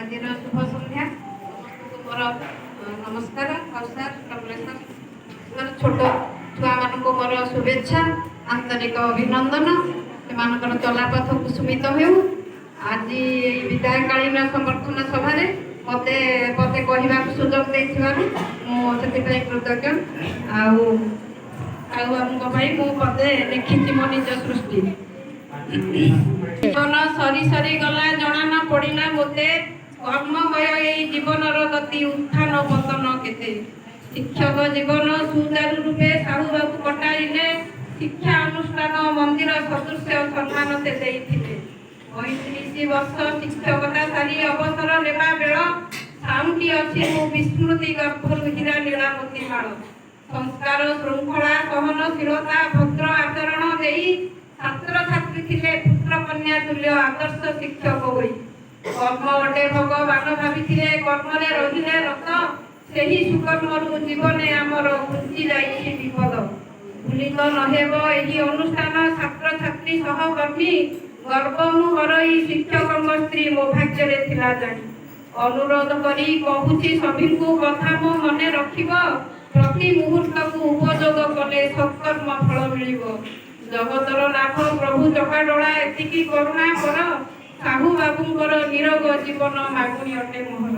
आज शुभ संध्या मोर नमस्कार छोट छुआ मान मोर शुभेच्छा आंतरिक अभिनंदन से चलापथ कुसुमित हो। आज विदायकालीन समर्थन सभा मत मत कहवा सुजोग देती कृतज्ञ मु पदे लिखी मो निज सृष्टि जीवन सरी सरी गला जना न पड़ा मते कर्ममय यही जीवन गति उत्थान पतन केते शिक्षक जीवन सुचारू रूपे साहू बाबू कटाइले शिक्षा अनुष्ठान मंदिर सदृश सम्मान से देइथिले 35 वर्ष शिक्षकता सारी अवसर लेवा बेल साउंटी अछि मु विस्मृति गर्भरु हीरा लीलामती माळ संस्कार श्रृंखला सहनशीलता भद्र आचरण देई छात्र छात्री थिले पुत्र कन्या तुल्य आदर्श शिक्षक होई कर्म अटे भगवान भाविथिले कर्मरे रहिले रत सेही सुकर्मरु जीवने आमर घुंची जाइछि विपद भूलित नहेब एही अनुष्ठान छात्र छात्री सहकर्मी गर्व मु हरई शिक्षक स्त्री मो भाग्य थिला जानी अनुरोध करी कहूछि सभिଙ୍କୁ कथा मो मने रखिब प्रति मुहूर्त को उपयोग कले सत्कर्म फल मिलिबो जगतर नाथ प्रभु चकाडोला एतिकी करुणा कर साहू बाबूंकर निरोग जीवन मागुणी अटे मोहर।